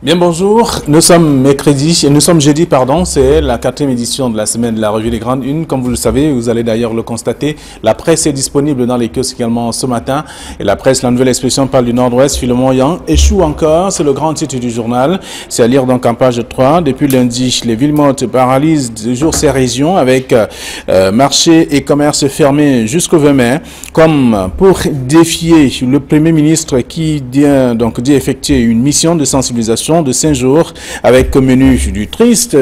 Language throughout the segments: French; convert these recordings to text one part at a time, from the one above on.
Bien bonjour, nous sommes jeudi, c'est la 4e édition de la semaine de la revue des grandes unes. Comme vous le savez, vous allez d'ailleurs le constater, la presse est disponible dans les kiosques également ce matin. Et la presse, la nouvelle expression, parle du Nord-Ouest, Philemon Yang échoue encore, c'est le grand titre du journal. C'est à lire donc en page 3. Depuis lundi, les villes mortes paralysent toujours ces régions avec marchés et commerces fermés jusqu'au 20 mai. Comme pour défier le Premier ministre qui vient donc d'y effectuer une mission de sensibilisation de 5 jours avec au menu du triste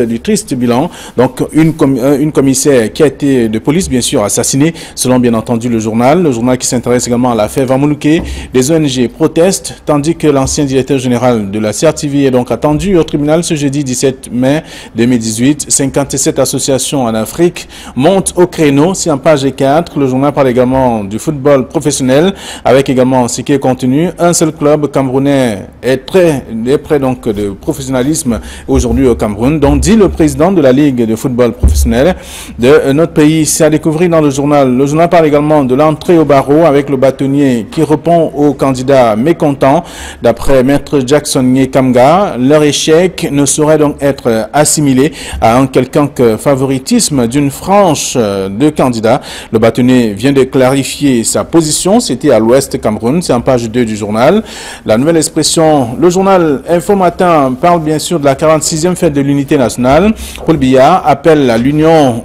bilan. Donc une commissaire qui a été de police bien sûr assassinée selon bien entendu le journal qui s'intéresse également à l'affaire Vamoulouké. Des ONG protestent tandis que l'ancien directeur général de la CRTV est donc attendu au tribunal ce jeudi 17 mai 2018. 57 associations en Afrique montent au créneau. C'est en page 4. Le journal parle également du football professionnel avec également ce qui est contenu. Un seul club camerounais est près donc de professionnalisme aujourd'hui au Cameroun, donc dit le président de la Ligue de football professionnel de notre pays. C'est à découvrir dans le journal. Le journal parle également de l'entrée au barreau avec le bâtonnier qui répond aux candidats mécontents. D'après maître Jackson Nyekamga, leur échec ne saurait donc être assimilé à un quelconque favoritisme d'une frange de candidats. Le bâtonnier vient de clarifier sa position, c'était à l'Ouest Cameroun, c'est en page 2 du journal. La nouvelle expression, le journal Info Matin parle bien sûr de la 46e fête de l'unité nationale. Paul Biya appelle à l'union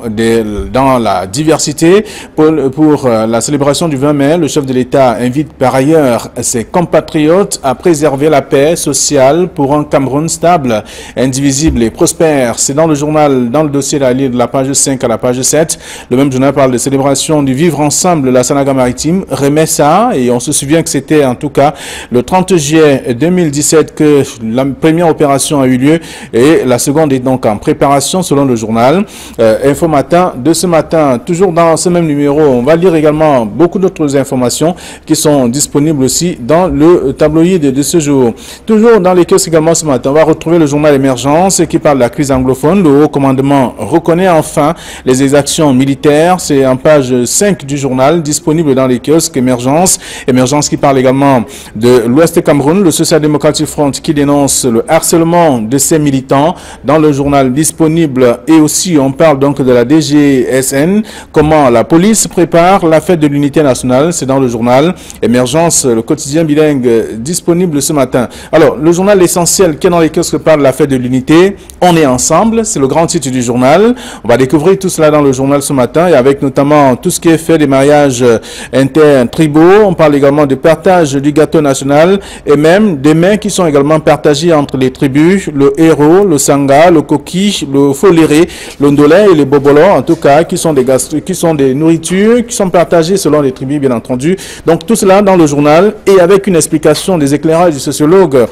dans la diversité. Pour la célébration du 20 mai, le chef de l'État invite par ailleurs ses compatriotes à préserver la paix sociale pour un Cameroun stable, indivisible et prospère. C'est dans le journal, dans le dossier de la page 5 à la page 7. Le même journal parle de célébration du vivre ensemble, la Sanaga maritime remet ça, et on se souvient que c'était en tout cas le 30 juillet 2017 que la première opération a eu lieu et la seconde est donc en préparation selon le journal Info Matin de ce matin. Toujours dans ce même numéro, on va lire également beaucoup d'autres informations qui sont disponibles aussi dans le tabloïd de ce jour. Toujours dans les kiosques également ce matin, on va retrouver le journal Émergence qui parle de la crise anglophone. Le haut commandement reconnaît enfin les exactions militaires. C'est en page 5 du journal disponible dans les kiosques Émergence. Émergence qui parle également de l'Ouest Cameroun, le Social Democratic Front qui dénonce le harcèlement de ses militants dans le journal disponible. Et aussi on parle donc de la DGSN, comment la police prépare la fête de l'unité nationale, c'est dans le journal Émergence, le quotidien bilingue disponible ce matin. Alors le journal essentiel qui est dans les kiosques parle de la fête de l'unité, on est ensemble, c'est le grand titre du journal. On va découvrir tout cela dans le journal ce matin et avec notamment tout ce qui est fait des mariages intertribaux. On parle également du partage du gâteau national et même des mains qui sont également partagées entre les tribus, le héros, le sanga, le coquille, le foléré, le ndolé et les bobolos, en tout cas, qui sont des nourritures qui sont partagées selon les tribus, bien entendu. Donc tout cela dans le journal et avec une explication des éclairages du sociologue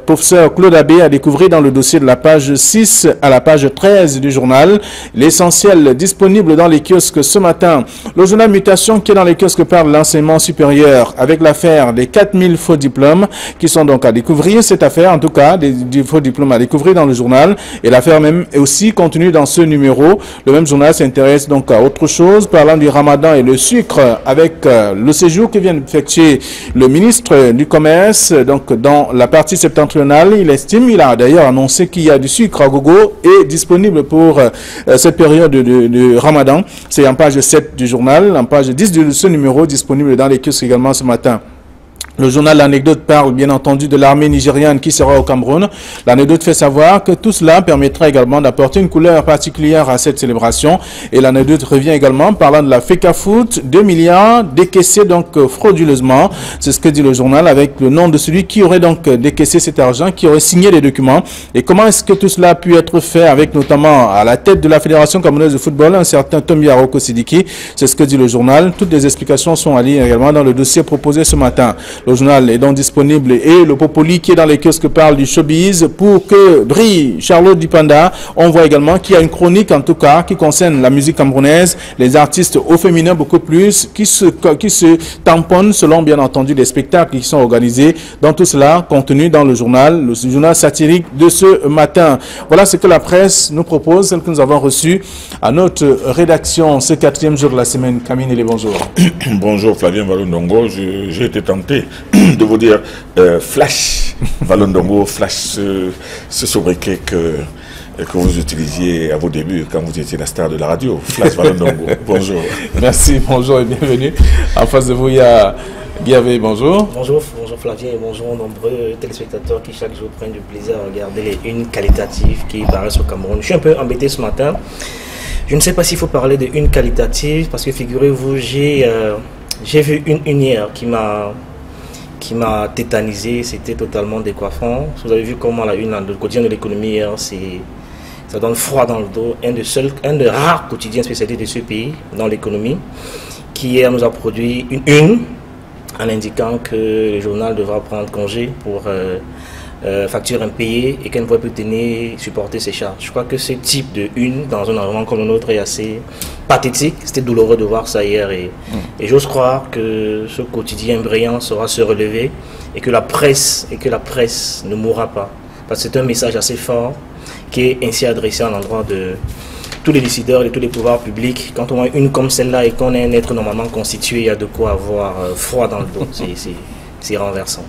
professeur Claude Abbé à découvrir dans le dossier de la page 6 à la page 13 du journal. L'essentiel disponible dans les kiosques ce matin. Le journal Mutation qui est dans les kiosques parle de l'enseignement supérieur avec l'affaire des 4000 faux diplômes qui sont donc à découvrir. Cette affaire, en tout cas, des faux diplômes à découvrir dans le journal. Et l'affaire même est aussi contenue dans ce numéro. Le même journal s'intéresse donc à autre chose, parlant du ramadan et le sucre, avec le séjour que vient d'effectuer le ministre du Commerce, donc dans la partie septentrionale. Il a d'ailleurs annoncé qu'il y a du sucre à gogo et disponible pour cette période de ramadan. C'est en page 7 du journal, en page 10 de ce numéro, disponible dans les kiosques également ce matin. Le journal L'Anecdote parle bien entendu de l'armée nigériane qui sera au Cameroun. L'anecdote fait savoir que tout cela permettra également d'apporter une couleur particulière à cette célébration. Et l'anecdote revient également parlant de la FECAFOOT, 2 milliards décaissés donc frauduleusement. C'est ce que dit le journal avec le nom de celui qui aurait donc décaissé cet argent, qui aurait signé les documents. Et comment est-ce que tout cela a pu être fait avec notamment à la tête de la Fédération camerounaise de football, un certain Tomi Aroko Sidiki. C'est ce que dit le journal. Toutes les explications sont à lire également dans le dossier proposé ce matin. Le journal est donc disponible et le Popoli qui est dans les kiosques parle du showbiz pour que brille Charlotte Dupanda. On voit également qu'il y a une chronique en tout cas qui concerne la musique camerounaise, les artistes au féminin beaucoup plus, qui se tamponnent selon bien entendu les spectacles qui sont organisés. Dans tout cela contenu dans le journal satirique de ce matin. Voilà ce que la presse nous propose, celle que nous avons reçue à notre rédaction ce 4e jour de la semaine. Camille Nelé, bonjour. Bonjour Flavien Valondongo, j'ai été tenté de vous dire flash Valondongo, Flash, ce sobriquet que vous utilisiez à vos débuts quand vous étiez la star de la radio. Flash Valondongo, bonjour. Merci, bonjour et bienvenue. En face de vous, il y a Guyavé, bonjour. Bonjour Flavien et bonjour aux nombreux téléspectateurs qui chaque jour prennent du plaisir à regarder les unes qualitatives qui paraissent au Cameroun. Je suis un peu embêté ce matin. Je ne sais pas s'il faut parler de une qualitative parce que figurez-vous, j'ai vu une hier qui m'a tétanisé, c'était totalement décoiffant. Vous avez vu comment la une dans le quotidien de l'économie hier, ça donne froid dans le dos. Un des rares quotidiens spécialisés de ce pays dans l'économie qui hier nous a produit une en indiquant que le journal devra prendre congé pour facture impayée et qu'elle ne pourrait plus supporter ses charges. Je crois que ce type de une dans un environnement comme le nôtre est assez pathétique. C'était douloureux de voir ça hier et j'ose croire que ce quotidien brillant saura se relever et que la presse ne mourra pas. Parce que c'est un message assez fort qui est ainsi adressé à l'endroit de tous les décideurs et tous les pouvoirs publics. Quand on a une comme celle-là et qu'on est un être normalement constitué, il y a de quoi avoir froid dans le dos. C'est renversant.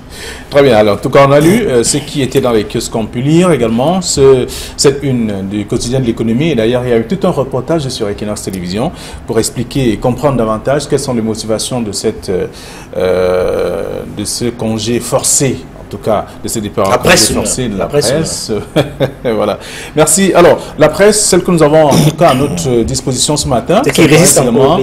Très bien, alors en tout cas on a lu ce qui était dans les kiosques qu'on pu lire également, cette une du quotidien de l'économie, et d'ailleurs il y a eu tout un reportage sur Equinox Télévision pour expliquer et comprendre davantage quelles sont les motivations de ce congé forcé. En tout cas, de ces départs forcés de la presse. Voilà. Merci. Alors, la presse, celle que nous avons en tout cas à notre disposition ce matin, qui résiste encore,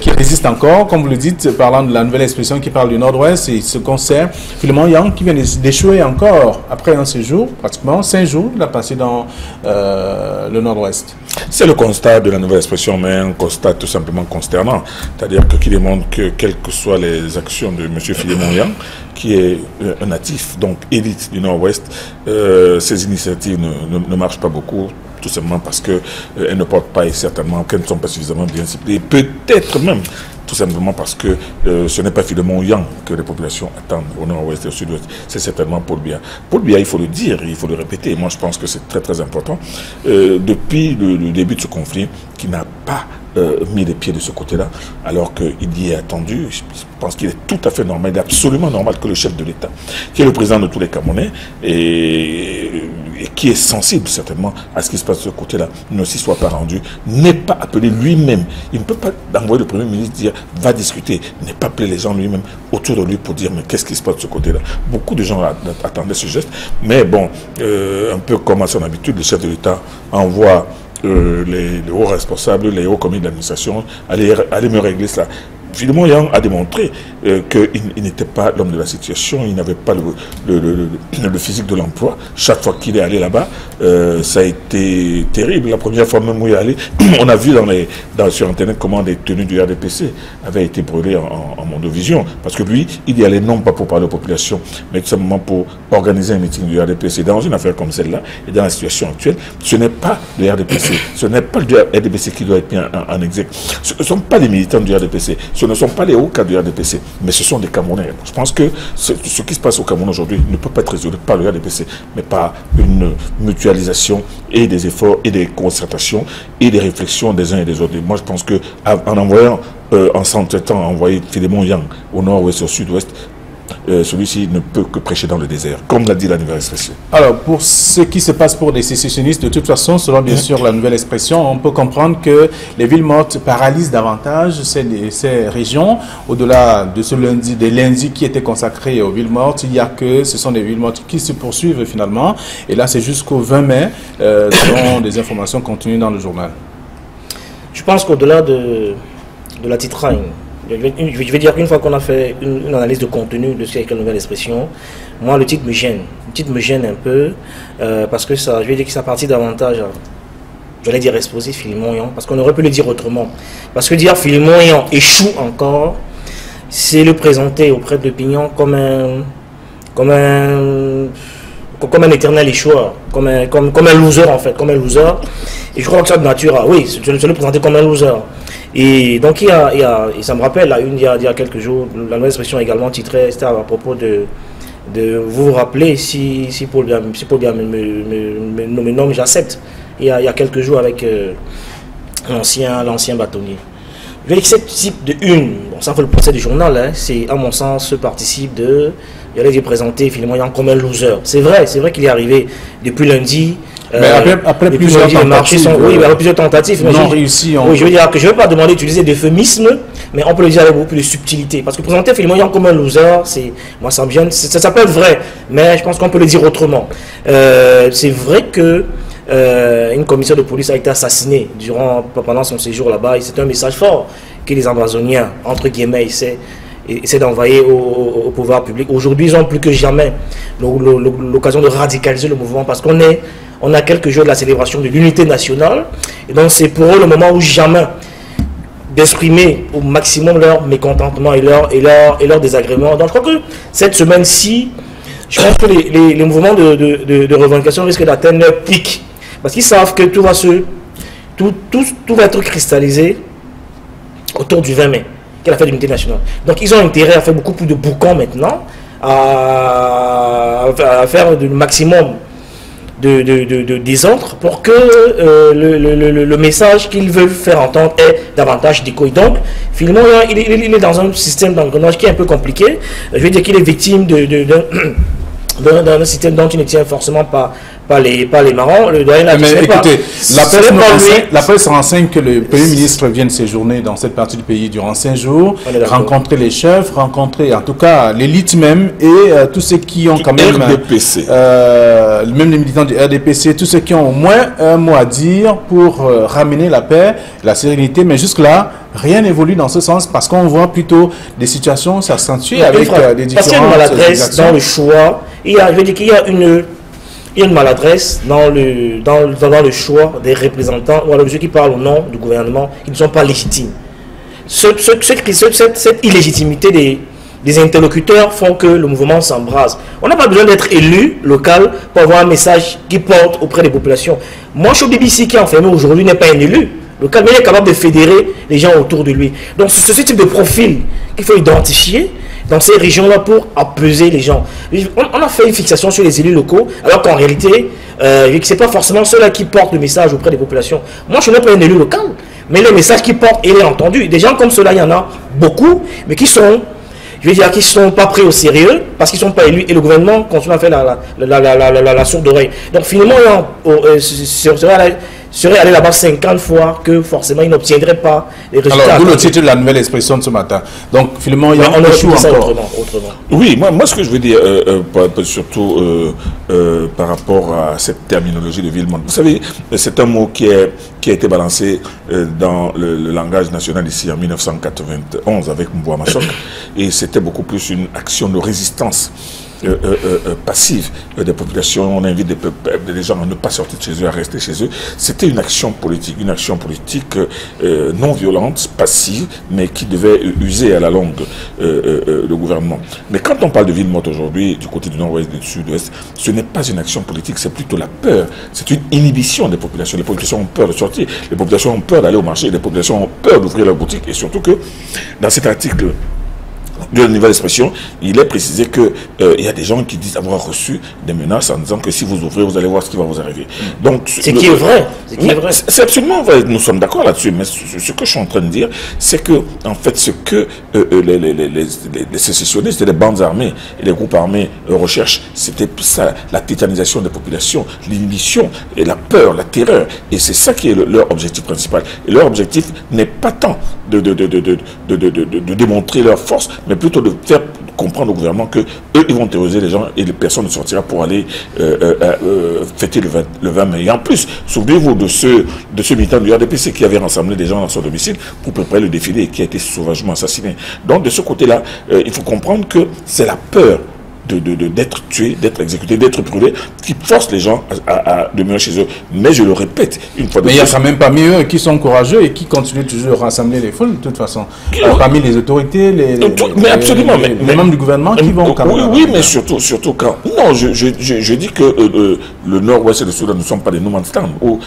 qui résiste encore, comme vous le dites, parlant de la nouvelle expression qui parle du Nord-Ouest, et ce concert, Philémon Yang, qui vient d'échouer encore après un séjour, pratiquement 5 jours, il a passé dans le Nord-Ouest. C'est le constat de la nouvelle expression, mais un constat tout simplement consternant. C'est-à-dire qui démontre que, quelles que soient les actions de M. Philémon Yang, qui est un natif, donc élite du Nord-Ouest, ces initiatives ne marchent pas beaucoup, tout simplement parce qu'elles ne portent pas et certainement qu'elles ne sont pas suffisamment bien ciblées. Peut-être même tout simplement parce que ce n'est pas Philémon Yang que les populations attendent au Nord-Ouest et au Sud-Ouest, c'est certainement Paul Biya. Paul Biya, il faut le dire, il faut le répéter, moi je pense que c'est très très important, depuis le début de ce conflit, qui n'a pas mis les pieds de ce côté-là, alors qu'il y est attendu. Je pense qu'il est tout à fait normal, il est absolument normal que le chef de l'État, qui est le président de tous les Camerounais, et qui est sensible certainement à ce qui se passe de ce côté-là, ne s'y soit pas rendu, n'est pas appelé lui-même. Il ne peut pas envoyer le Premier ministre dire « va discuter », n'est pas appeler les gens lui-même autour de lui pour dire « mais qu'est-ce qui se passe de ce côté-là ». Beaucoup de gens attendaient ce geste, mais bon, un peu comme à son habitude, le chef de l'État envoie les hauts responsables, les hauts comités d'administration, aller me régler cela. Philémon Yang a démontré qu'il n'était pas l'homme de la situation, il n'avait pas le physique de l'emploi. Chaque fois qu'il est allé là-bas, ça a été terrible. La première fois même où il est allé, on a vu sur Internet comment des tenues du RDPC avaient été brûlées en mondovision. Parce que lui, il y allait non pas pour parler aux populations, mais tout simplement pour organiser un meeting du RDPC. Dans une affaire comme celle-là, et dans la situation actuelle, ce n'est pas le RDPC, ce n'est pas le RDPC qui doit être mis en exergue. Ce ne sont pas les militants du RDPC. Ce ne sont pas les hauts cadres du RDPC, mais ce sont des Camerounais. Je pense que ce qui se passe au Cameroun aujourd'hui ne peut pas être résolu par le RDPC, mais par une mutualisation et des efforts et des concertations et des réflexions des uns et des autres. Et moi, je pense qu'en envoyant, en s'entêtant à envoyer Philémon Yang au nord-ouest et au sud-ouest, celui-ci ne peut que prêcher dans le désert, comme l'a dit la nouvelle expression. Alors, pour ce qui se passe pour les sécessionnistes, de toute façon, selon bien sûr la nouvelle expression, on peut comprendre que les villes mortes paralysent davantage ces régions. Au-delà de ce lundi, des lundis qui étaient consacrés aux villes mortes, il y a que ce sont des villes mortes qui se poursuivent finalement. Et là, c'est jusqu'au 20 mai, selon des informations contenues dans le journal. Je pense qu'au-delà de la titraille, je vais dire qu'une fois qu'on a fait une analyse de contenu de cette nouvelle expression, moi le titre me gêne. Le titre me gêne un peu parce que ça, je vais dire que ça partit davantage, j'allais dire exposé Philémon Yang, parce qu'on aurait pu le dire autrement. Parce que dire Philémon Yang échoue encore, c'est le présenter auprès de l'opinion comme un éternel échoueur, comme un loser en fait, comme un loser. Et je crois que ça de nature, oui, je le présenter comme un loser. Et donc et ça me rappelle, il y a quelques jours, la nouvelle expression également titrée, c'était à propos de vous rappeler, si Paul Biya me nomme, j'accepte, il y a quelques jours avec l'ancien bâtonnier. Je veux dire que ce type de une, bon, ça fait le procès du journal, hein, c'est à mon sens, participe de j'allais dire présenter finalement comme un loser. C'est vrai qu'il est arrivé depuis lundi. Mais après plusieurs tentatives, oui, après plusieurs tentatives, mais non réussi. Oui, je veux dire que je ne veux pas demander d'utiliser d'euphémisme, mais on peut le dire avec beaucoup plus de subtilité. Parce que présenter finalement comme un loser, moi ça me gêne, ça peut être vrai, mais je pense qu'on peut le dire autrement. C'est vrai que une commissaire de police a été assassinée pendant son séjour là-bas, et c'est un message fort que les Amazoniens, entre guillemets, essaient d'envoyer au pouvoir public. Aujourd'hui, ils ont plus que jamais l'occasion de radicaliser le mouvement, parce qu'on a quelques jours de la célébration de l'unité nationale, et donc c'est pour eux le moment ou jamais d'exprimer au maximum leur mécontentement et leur désagrément. Donc je crois que cette semaine-ci, je pense que les mouvements de revendication risquent d'atteindre leur pic, parce qu'ils savent que tout va être cristallisé autour du 20 mai, qui est la fête de l'unité nationale. Donc ils ont intérêt à faire beaucoup plus de boucans maintenant, à faire le maximum de désordre pour que le message qu'ils veulent faire entendre ait davantage d'écho. Donc, finalement, il est dans un système d'engrenage qui est un peu compliqué. Je veux dire qu'il est victime d'un système dont il ne tient forcément pas les marrons. Mais écoutez, la presse renseigne que le Premier ministre vient séjourner dans cette partie du pays durant 5 jours, rencontrer les chefs, rencontrer en tout cas l'élite même, et tous ceux qui ont quand même RDPC. Même les militants du RDPC, tous ceux qui ont au moins un mot à dire pour ramener la paix, la sérénité, mais jusque-là, rien n'évolue dans ce sens, parce qu'on voit plutôt des situations s'accentuer avec des différentes. Parce qu'il y a une maladresse dans le choix. Je veux dire qu'il y a une maladresse dans le choix des représentants, ou alors ceux qui parlent au nom du gouvernement, qui ne sont pas légitimes. Cette illégitimité des interlocuteurs font que le mouvement s'embrase. On n'a pas besoin d'être élu local pour avoir un message qui porte auprès des populations. Moi, je suis au BBC qui est enfermé aujourd'hui, n'est pas un élu local, mais il est capable de fédérer les gens autour de lui. Donc, c'est ce type de profil qu'il faut identifier dans ces régions-là pour apaiser les gens. On a fait une fixation sur les élus locaux, alors qu'en réalité, ce n'est pas forcément ceux-là qui portent le message auprès des populations. Moi, je ne suis pas un élu local, mais le message qu'ils portent, il est entendu. Des gens comme ceux-là, il y en a beaucoup, mais qui sont, je veux dire, qui ne sont pas pris au sérieux, parce qu'ils ne sont pas élus, et le gouvernement continue à faire la sourde oreille. Donc finalement, serait allé là-bas 50 fois que forcément il n'obtiendrait pas les résultats. Alors, d'où le titre de la nouvelle expression de ce matin. Donc, finalement, il y a un échoue encore. Autrement. Oui, moi ce que je veux dire, surtout par rapport à cette terminologie de Villemont. Vous savez, c'est un mot qui a été balancé dans le langage national ici en 1991 avec Mbouama Sok, et c'était beaucoup plus une action de résistance passive des populations. On invite des gens à ne pas sortir de chez eux, à rester chez eux. C'était une action politique non violente, passive, mais qui devait user à la longue le gouvernement. Mais quand on parle de ville morte aujourd'hui, du côté du nord-ouest et du sud-ouest, ce n'est pas une action politique, c'est plutôt la peur. C'est une inhibition des populations. Les populations ont peur de sortir, les populations ont peur d'aller au marché, les populations ont peur d'ouvrir leur boutique, et surtout que dans cet article de la nouvelle expression, il est précisé que il y a des gens qui disent avoir reçu des menaces en disant que si vous ouvrez, vous allez voir ce qui va vous arriver. Donc, c'est qui est vrai. C'est absolument vrai. Nous sommes d'accord là-dessus. Mais ce que je suis en train de dire, c'est que en fait, ce que les sécessionnistes et les bandes armées et les groupes armés recherchent, c'était ça, la tétanisation des populations, l'inhibition et la peur, la terreur. Et c'est ça qui est leur objectif principal. Et leur objectif n'est pas tant de démontrer leur force, mais plutôt de faire comprendre au gouvernement que eux ils vont terroriser les gens et les personnes ne sortiront pour aller fêter le 20 mai. Et en plus, souvenez-vous de ce militant du RDPC qui avait rassemblé des gens dans son domicile pour préparer le défilé et qui a été sauvagement assassiné. Donc de ce côté-là, il faut comprendre que c'est la peur d'être tué, d'être exécuté, d'être brûlé, qui force les gens à demeurer chez eux. Mais je le répète une fois de plus. Mais il y a quand même parmi eux qui sont courageux et qui continuent toujours à rassembler les foules, de toute façon. Parmi les autorités, les membres du gouvernement qui vont quand même... Oui, mais surtout quand... Non, je dis que le nord-ouest et le sud ne sont pas des no man's land, où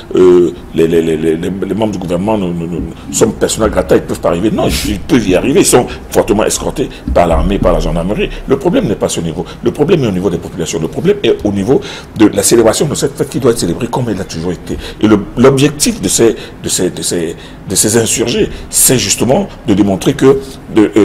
les membres du gouvernement sont personnels grata, ils ne peuvent pas arriver. Non, ils peuvent y arriver. Ils sont fortement escortés par l'armée, par la gendarmerie. Le problème n'est pas ce niveau. Le problème est au niveau des populations. Le problème est au niveau de la célébration de cette fête qui doit être célébrée comme elle a toujours été. Et l'objectif de ces insurgés, c'est justement de démontrer que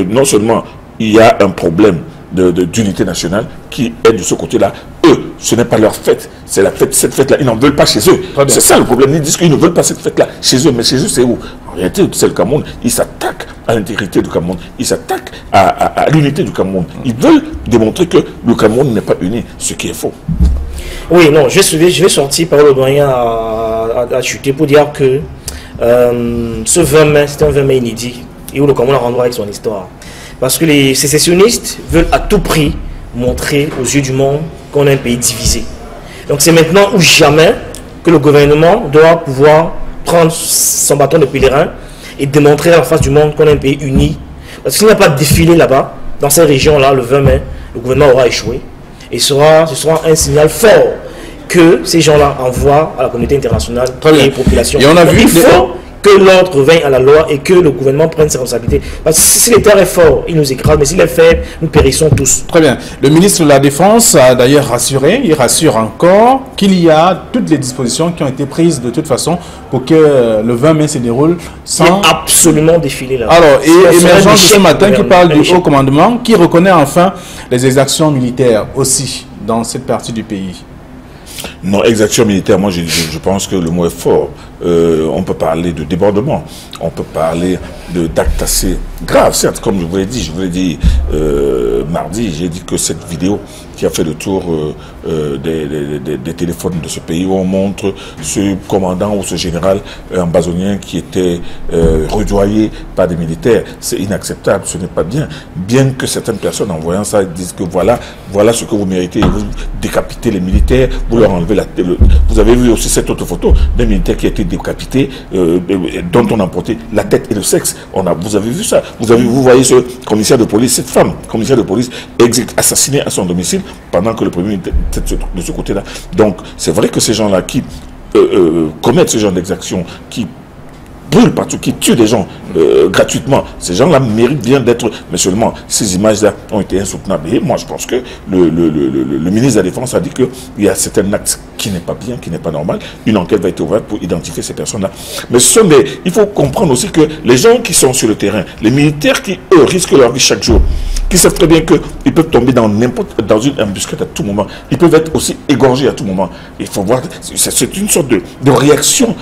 non seulement il y a un problème d'unité nationale qui est de ce côté-là. Eux, ce n'est pas leur fête, c'est la fête, cette fête-là, ils n'en veulent pas chez eux. C'est ça le problème, ils disent qu'ils ne veulent pas cette fête-là chez eux, mais chez eux c'est où? En réalité, c'est le Cameroun, ils s'attaquent à l'intégrité du Cameroun, ils s'attaquent à l'unité du Cameroun. Ils veulent démontrer que le Cameroun n'est pas uni, ce qui est faux. Oui, non, je vais sortir par le doyen à chuter pour dire que ce 20 mai, c'est un 20 mai inédit, et où le Cameroun rendra avec son histoire. Parce que les sécessionnistes veulent à tout prix montrer aux yeux du monde qu'on est un pays divisé. Donc c'est maintenant ou jamais que le gouvernement doit pouvoir prendre son bâton de pèlerin et démontrer à la face du monde qu'on est un pays uni. Parce que s'il n'y a pas de défilé là-bas, dans ces régions-là, le 20 mai, le gouvernement aura échoué. Et ce sera un signal fort que ces gens-là envoient à la communauté internationale et aux populations. Et on a vu il faut que l'ordre veille à la loi et que le gouvernement prenne ses responsabilités. Parce que si l'État est fort, il nous écrase, mais s'il est faible, nous périssons tous. Très bien. Le ministre de la Défense a d'ailleurs rassuré, il rassure encore qu'il y a toutes les dispositions qui ont été prises de toute façon pour que le 20 mai se déroule sans... Il est absolument défilé là. Alors, et émergent de ce matin qui parle du haut commandement, qui reconnaît enfin les exactions militaires aussi dans cette partie du pays. Non, exaction militaire, moi je pense que le mot est fort. On peut parler de débordement, on peut parler d'actes assez graves, certes, comme je vous l'ai dit, mardi, j'ai dit que cette vidéo qui a fait le tour des téléphones de ce pays, où on montre ce commandant ou ce général ambazonien qui était redoyé par des militaires, c'est inacceptable, ce n'est pas bien. Bien que certaines personnes en voyant ça disent que voilà ce que vous méritez, vous décapitez les militaires, vous leur enlevez la tête. Vous avez vu aussi cette autre photo d'un militaire qui a été décapité, dont on a emporté la tête et le sexe. Vous avez vu ça. Vous voyez ce commissaire de police, cette femme, commissaire de police, assassinée à son domicile pendant que le premier était de ce côté-là. Donc, c'est vrai que ces gens-là qui commettent ce genre d'exactions, qui brûlent partout, qui tuent des gens gratuitement, ces gens-là méritent bien d'être... Mais seulement, ces images-là ont été insoutenables. Et moi, je pense que le ministre de la Défense a dit qu'il y a certains actes qui n'est pas bien, qui n'est pas normal. Une enquête va être ouverte pour identifier ces personnes-là. Mais il faut comprendre aussi que les gens qui sont sur le terrain, les militaires qui, eux, risquent leur vie chaque jour, qui savent très bien qu'ils peuvent tomber dans une embuscade à tout moment. Ils peuvent être aussi égorgés à tout moment. Il faut voir, c'est une sorte de réaction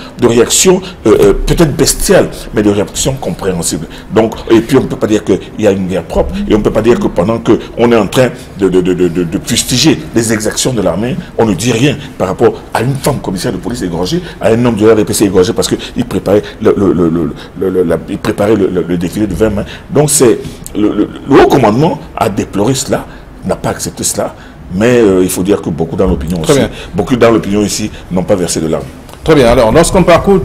peut-être bestiale, mais de réaction compréhensible. Donc, et puis on ne peut pas dire qu'il y a une guerre propre, et on ne peut pas dire que pendant qu'on est en train de fustiger les exactions de l'armée, on ne dit rien par rapport à une femme commissaire de police égorgée, à un homme de la RDPC égorgé parce qu'il préparait le défilé de 20 mai. Donc c'est le haut commandement a déploré cela, n'a pas accepté cela, mais il faut dire que beaucoup dans l'opinion ici n'ont pas versé de larmes. Très bien. Alors, lorsqu'on parcourt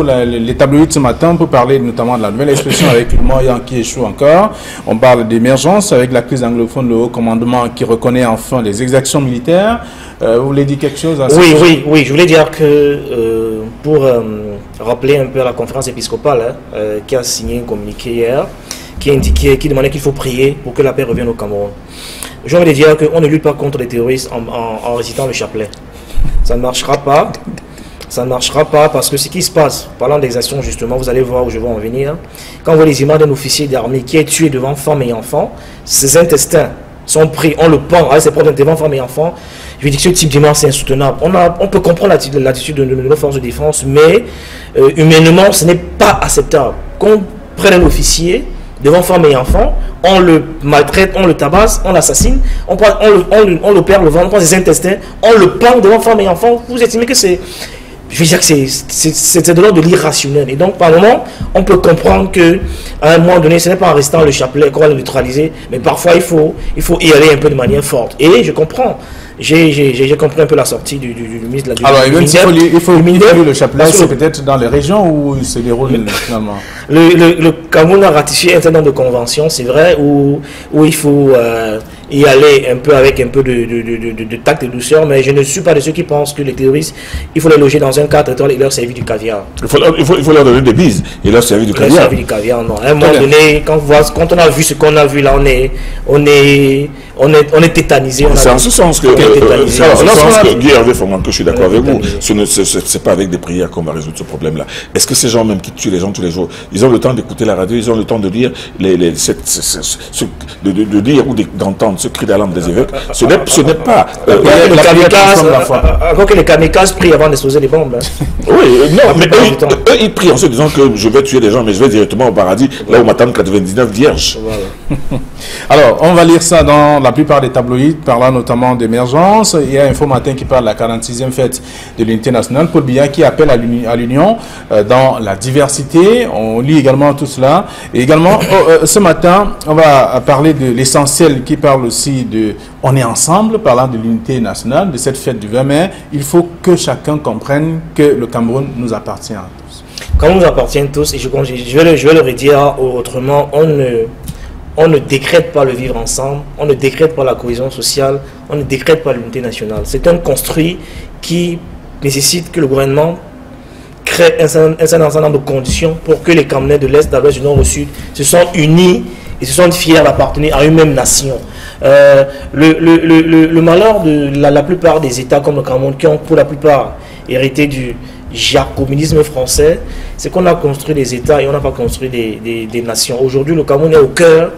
les tabloïds ce matin, on peut parler notamment de la nouvelle expression avec le Moyen qui échoue encore. On parle d'émergence avec la crise anglophone, le haut commandement qui reconnaît enfin les exactions militaires. Vous voulez dire quelque chose à ça? Oui. Je voulais dire que pour rappeler un peu à la conférence épiscopale qui a signé un communiqué hier, qui demandait qu'il faut prier pour que la paix revienne au Cameroun. J'ai envie de dire qu'on ne lutte pas contre les terroristes en récitant le chapelet. Ça ne marchera pas. Ça ne marchera pas parce que ce qui se passe, parlant d'exactions justement, vous allez voir où je vais en venir. Quand vous voyez les images d'un officier d'armée qui est tué devant femmes et enfants, ses intestins sont pris, on le pend avec ses propres devant femmes et enfants. Je veux dire que ce type d'image c'est insoutenable. On peut comprendre l'attitude de nos forces de défense, mais humainement ce n'est pas acceptable. Qu'on prenne un officier devant femmes et enfants, on le maltraite, on le tabasse, on l'assassine, on le perd le ventre, on prend ses intestins, on le pend devant femmes et enfants. Vous estimez que c'est... Je veux dire que c'est de l'ordre de l'irrationnel. Et donc, par moment, on peut comprendre qu'à un moment donné, ce n'est pas en restant le chapelet qu'on va le neutraliser, mais parfois, il faut y aller un peu de manière forte. Et je comprends. J'ai compris un peu la sortie du ministre de la Alors, il faut le chapelet, c'est peut-être dans les régions où il se déroule finalement. Le Cameroun a ratifié un certain nombre de conventions, c'est vrai, où il faut y aller un peu avec un peu de tact et de douceur, mais je ne suis pas de ceux qui pensent que les terroristes, il faut les loger dans un cadre et leur servir du caviar. Il faut leur donner des bises et leur servir du caviar. Non. À un moment donné, quand on a vu ce qu'on a vu là, on est tétanisé. C'est en ce sens que tétanisés. Guy Hervé Fongan, que je suis d'accord avec vous, ce n'est pas avec des prières qu'on va résoudre ce problème-là. Est-ce que ces gens même qui tuent les gens tous les jours, ils ont le temps d'écouter la radio, ils ont le temps de lire, de lire ou d'entendre ce cri d'alarme des évêques? Ce n'est pas... Avant que les kamikazes prient avant d'exploser les bombes. Oui, non, mais eux, ils prient en se disant que je vais tuer les gens, mais je vais directement au paradis, là où m'attendent 99 vierges. Voilà. Alors, on va lire ça dans la plupart des tabloïds, parlant notamment d'émergence. Il y a Info Matin qui parle de la 46e fête de l'unité nationale. Paul Biya qui appelle à l'union dans la diversité. On lit également tout cela. Et également, ce matin, on va parler de l'essentiel qui parle aussi de « On est ensemble », parlant de l'unité nationale, de cette fête du 20 mai. Il faut que chacun comprenne que le Cameroun nous appartient à tous. Comme nous appartient tous, et je vais le redire autrement, on ne décrète pas le vivre ensemble, on ne décrète pas la cohésion sociale, on ne décrète pas l'unité nationale. C'est un construit qui nécessite que le gouvernement crée un certain nombre de conditions pour que les Camerounais de l'Est, de l'Ouest, du Nord au Sud se sentent unis et se sentent fiers d'appartenir à une même nation. Le malheur de la plupart des États comme le Cameroun, qui ont pour la plupart hérité du jacobinisme français, c'est qu'on a construit des États et on n'a pas construit des nations. Aujourd'hui, le Cameroun est au cœur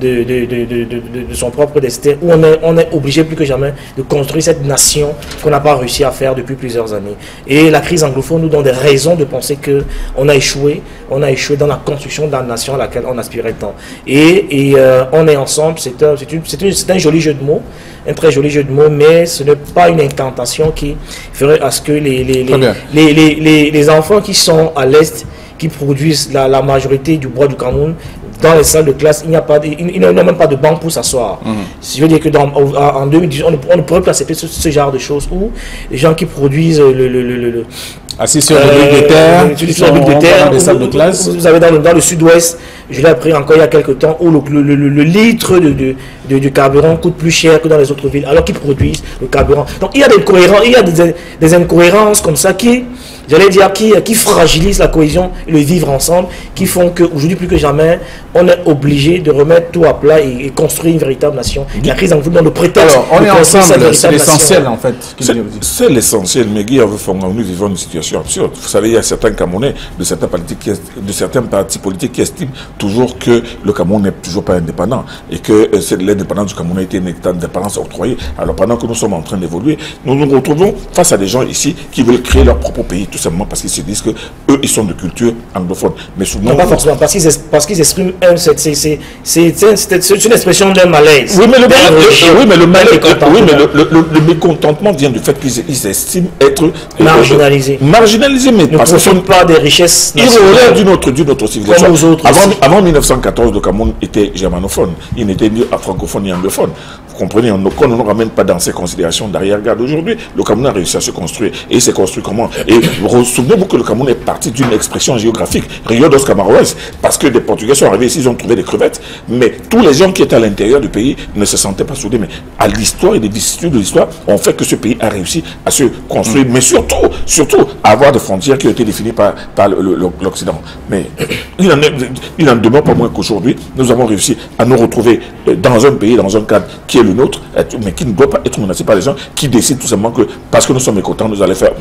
de son propre destin, où on est obligé plus que jamais de construire cette nation qu'on n'a pas réussi à faire depuis plusieurs années. Et la crise anglophone nous donne des raisons de penser qu'on a échoué dans la construction de la nation à laquelle on aspirait tant. Et on est ensemble, c'est un joli jeu de mots, un très joli jeu de mots, mais ce n'est pas une incantation qui ferait à ce que les enfants qui sont à l'Est, qui produisent la majorité du bois du Cameroun, dans les salles de classe, il n'y a même pas de banc pour s'asseoir. Je veux dire que en 2018, on ne pourrait pas accepter ce genre de choses où les gens qui produisent assis sur le buts de terre, dans les salles de classe. Vous avez dans le sud-ouest, je l'ai appris encore il y a quelques temps, où le litre de carburant coûte plus cher que dans les autres villes, alors qu'ils produisent le carburant. Donc il y a des incohérences comme ça qui, j'allais dire, qui fragilisent la cohésion et le vivre ensemble, qui font qu'aujourd'hui plus que jamais, on est obligé de remettre tout à plat et construire une véritable nation. La crise en vous donne le prétexte. Alors, on est ensemble, c'est l'essentiel en fait. C'est l'essentiel, mais Guy Hervé Fongan, nous vivons une situation absurde. Vous savez, il y a certains Camerounais, de certains partis politiques qui estiment toujours que le Cameroun n'est toujours pas indépendant et que l'indépendance du Cameroun a été une indépendance octroyée. Alors pendant que nous sommes en train d'évoluer, nous nous retrouvons face à des gens ici qui veulent créer leur propre pays, tout simplement parce qu'ils se disent que eux, ils sont de culture anglophone. Mais souvent, non, pas forcément, parce qu'ils expriment c'est une expression d'un malaise. Oui, mais le mécontentement vient du fait qu'ils estiment être marginalisés, mais ne profitent pas des richesses nationales. Ils relèvent d'une autre civilisation. Avant 1914, le Cameroun était germanophone. Il n'était ni francophone ni anglophone. Vous comprenez, on ne nous ramène pas dans ces considérations d'arrière-garde. Aujourd'hui, le Cameroun a réussi à se construire. Et il s'est construit comment? Et souvenez-vous que le Cameroun est parti d'une expression géographique, Rio dos Camarões, parce que des Portugais sont arrivés ici, ils ont trouvé des crevettes. Mais tous les gens qui étaient à l'intérieur du pays ne se sentaient pas soudés. Mais à l'histoire et les vicissitudes de l'histoire ont fait que ce pays a réussi à se construire. Mais surtout, à avoir des frontières qui ont été définies par l'Occident. Mais il n'en demeure pas moins qu'aujourd'hui, nous avons réussi à nous retrouver dans un pays, dans un cadre qui est le nôtre, mais qui ne doit pas être menacé par les gens qui décident tout simplement que parce que nous sommes mécontents, nous allons faire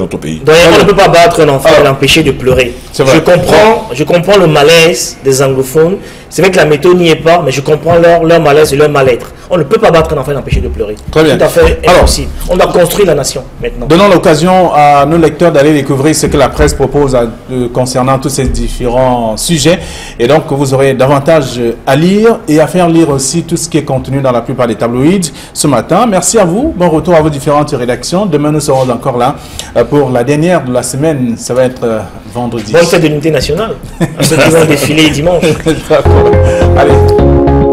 notre pays. D'ailleurs, on ne peut pas battre un enfant et l'empêcher de pleurer. Je comprends le malaise des anglophones. C'est vrai que la méthode n'y est pas, mais je comprends leur malaise et leur mal-être. On ne peut pas battre un enfant et l'empêcher de pleurer. Très bien. Tout à fait impossible. On doit construire la nation maintenant. Donnons l'occasion à nos lecteurs d'aller découvrir ce que la presse propose concernant tous ces différents sujets. Et donc, vous aurez davantage à lire et à faire lire aussi tout ce qui est contenu dans la plupart des tabloïds ce matin. Merci à vous. Bon retour à vos différentes rédactions. Demain, nous serons encore là pour la dernière de la semaine. Ça va être vendredi. Bonne fête de l'unité nationale. À ceux qui vont défiler dimanche. D'accord. Allez.